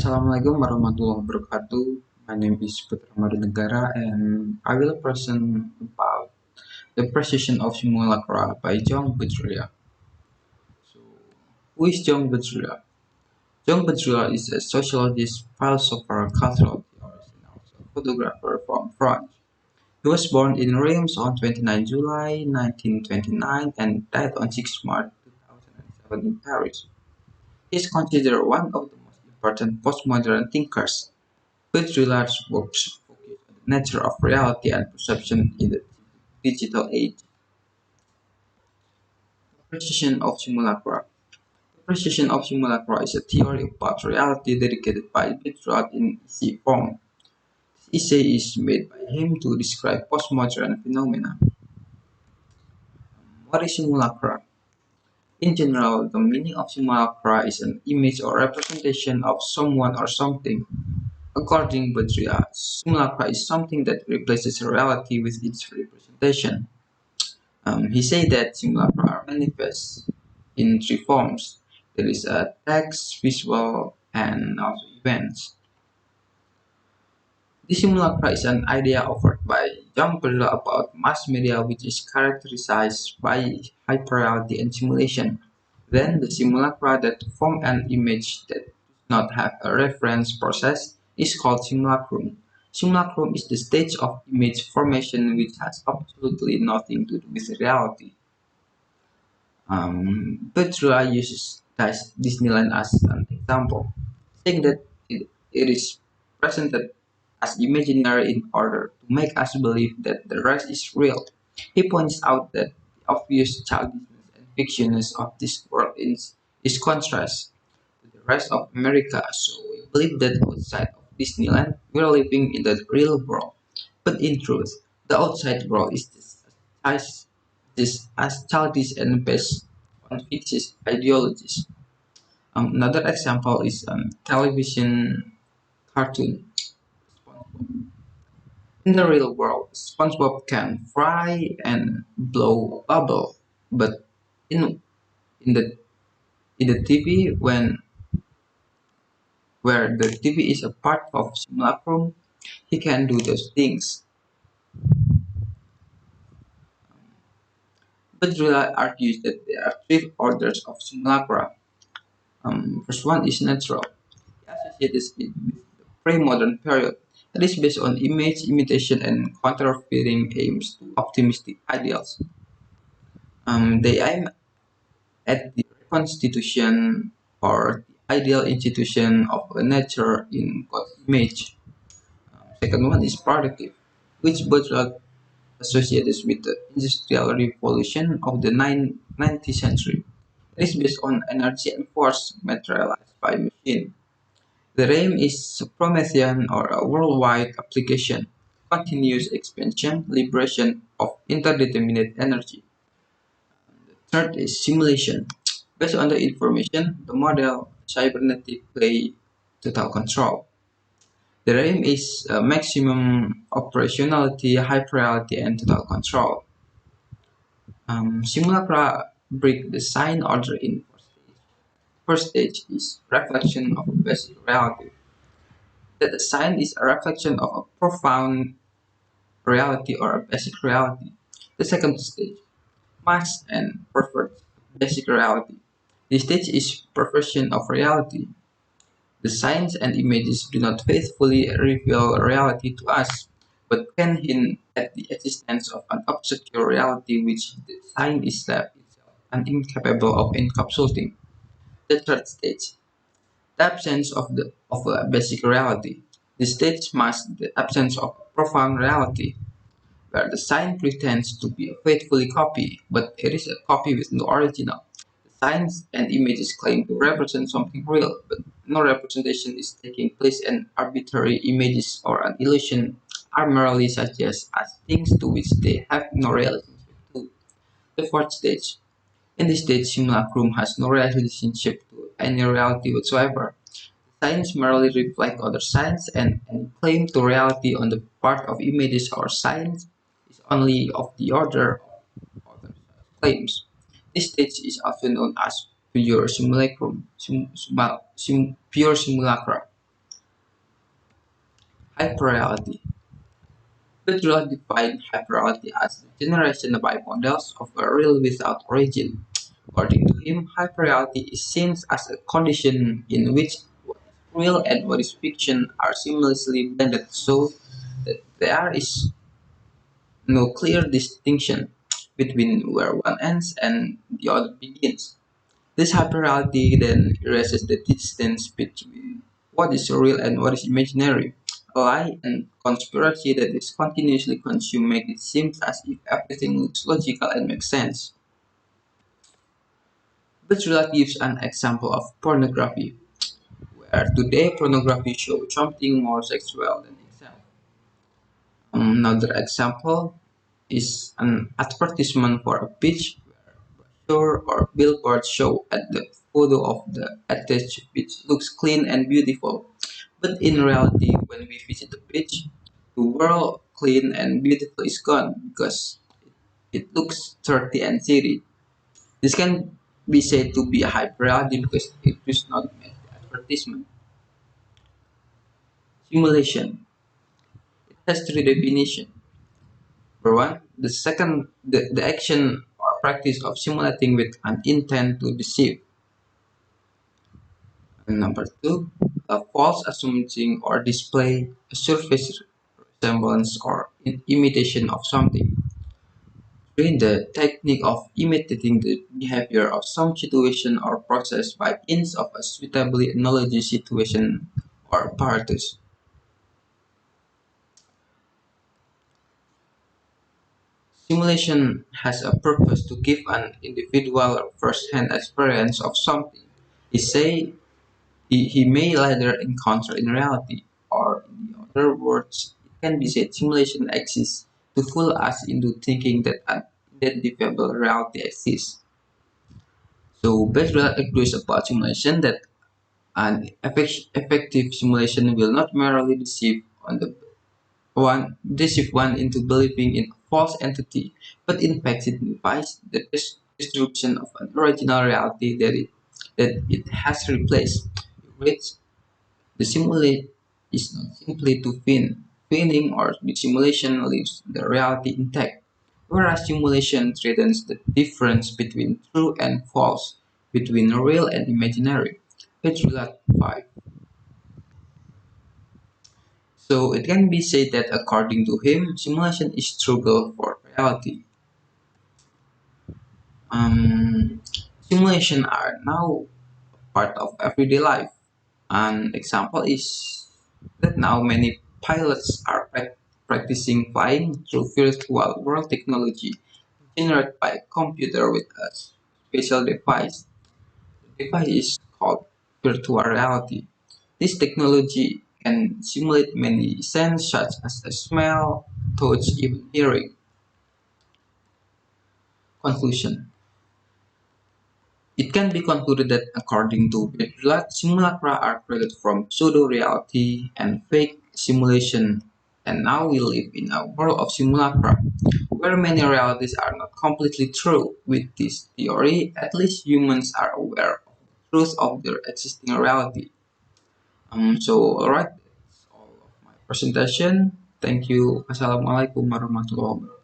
Assalamualaikum warahmatullahi wabarakatuh. My name is Putra Negara and I will present about the Precession of Simulacra by Baudrillard. So, who is Baudrillard? Baudrillard is a sociologist, philosopher, cultural theorist, and also a photographer from France. He was born in Reims on 29 July 1929 and died on 6 March 2007 in Paris. He is considered one of the most important postmodern thinkers. Baudrillard's works focus on the nature of reality and perception in the digital age. Precession of Simulacra. The Precession of Simulacra is a theory about reality dedicated by Baudrillard in essay form. This essay is made by him to describe postmodern phenomena. What is simulacra? In general, the meaning of simulacra is an image or representation of someone or something. According to Baudrillard, simulacra is something that replaces reality with its representation. He said that simulacra are manifest in three forms. There is a text, visual, and also events. The simulacra is an idea offered by John Baudrillard about mass media which is characterized by hyperreality and simulation. Then the simulacra that form an image that does not have a reference process is called simulacrum. Simulacrum is the stage of image formation which has absolutely nothing to do with reality. Putra uses Disneyland as an example, saying that it is presented as imaginary in order to make us believe that the rest is real. He points out that the obvious childishness and fictiousness of this world is contrast to the rest of America, so we believe that outside of Disneyland we are living in the real world. But in truth, the outside world is as childish and based on fictitious ideologies. Another example is television cartoon. In the real world, SpongeBob can fry and blow a bubble, but in in the the TV where the TV is a part of simulacrum, he can do those things. Baudrillard argues that there are three orders of simulacra. First one is natural. He associates it with the pre-modern period. It is based on image imitation and counterfeiting aims to optimistic ideals. They aim at the reconstitution or the ideal institution of a nature in God's image. Second one is productive, which Baudrillard associates with the industrial revolution of the 19th century. It is based on energy and force materialized by machine. The aim is Promethean or a worldwide application, continuous expansion, liberation of interdeterminate energy. Third is simulation. Based on the information, the model cybernetic play total control. The aim is maximum operationality, hyperreality, and total control. Simulacra break the sign order in four stages. First stage is reflection of a basic reality. That the sign is a reflection of a profound reality or a basic reality. The second stage, mask and pervert basic reality. This stage is perversion of reality. The signs and images do not faithfully reveal reality to us, but can hint at the existence of an obscure reality which the sign itself is incapable of encapsulating. The third stage, the absence of a basic reality. This stage masks the absence of a profound reality, where the sign pretends to be a faithful copy, but it is a copy with no original. The signs and images claim to represent something real, but no representation is taking place, and arbitrary images or an illusion are merely suggest as things to which they have no relationship to. The fourth stage. In this stage, simulacrum has no relationship to any reality whatsoever. Signs merely reflect other signs, and any claim to reality on the part of images or signs is only of the order of other claims. This stage is often known as pure simulacrum, pure simulacra. Hyperreality. Baudrillard defined hyperreality as the generation by models of a real without origin. According to him, hyperreality is seen as a condition in which what is real and what is fiction are seamlessly blended so that there is no clear distinction between where one ends and the other begins. This hyperreality then erases the distance between what is real and what is imaginary. A lie and conspiracy that is continuously consumed make it seem as if everything looks logical and makes sense. Baudrillard gives an example of pornography, where today pornography shows something more sexual than itself. Another example is an advertisement for a beach brochure or billboard show at the photo of the attached beach looks clean and beautiful. But in reality, when we visit the beach, the world clean and beautiful is gone because it looks dirty and dirty. This can be said to be a hyperreality because it does not match the advertisement. Simulation. It has three definitions. For one, the action or practice of simulating with an intent to deceive. And number two, a false assuming or display a surface resemblance or imitation of something. Three, the technique of imitating the behavior of some situation or process by means of a suitably analogous situation or apparatus. Simulation has a purpose to give an individual first-hand experience of something. He say he may later encounter in reality, or in other words, it can be said simulation exists to fool us into thinking that an identifiable reality exists. So Baudrillard agrees about simulation that an effective simulation will not merely deceive one into believing in a false entity, but in fact signifies the destruction of an original reality that it has replaced, which the simulate is not simply to feigning or the simulation leaves the reality intact, whereas simulation threatens the difference between true and false, between real and imaginary. Page 5. So it can be said that according to him, simulation is struggle for reality. Um, Simulation are now part of everyday life. An example is that now many pilots are practicing flying through virtual world technology generated by a computer with a special device. The device is called virtual reality. This technology can simulate many senses such as a smell, touch, even hearing. Conclusion. It can be concluded that according to Baudrillard, simulacra are created from pseudo-reality and fake simulation, and now we live in a world of simulacra, where many realities are not completely true. With this theory, at least humans are aware of the truth of their existing reality. Alright, that's all of my presentation. Thank you. Assalamualaikum warahmatullahi wabarakatuh.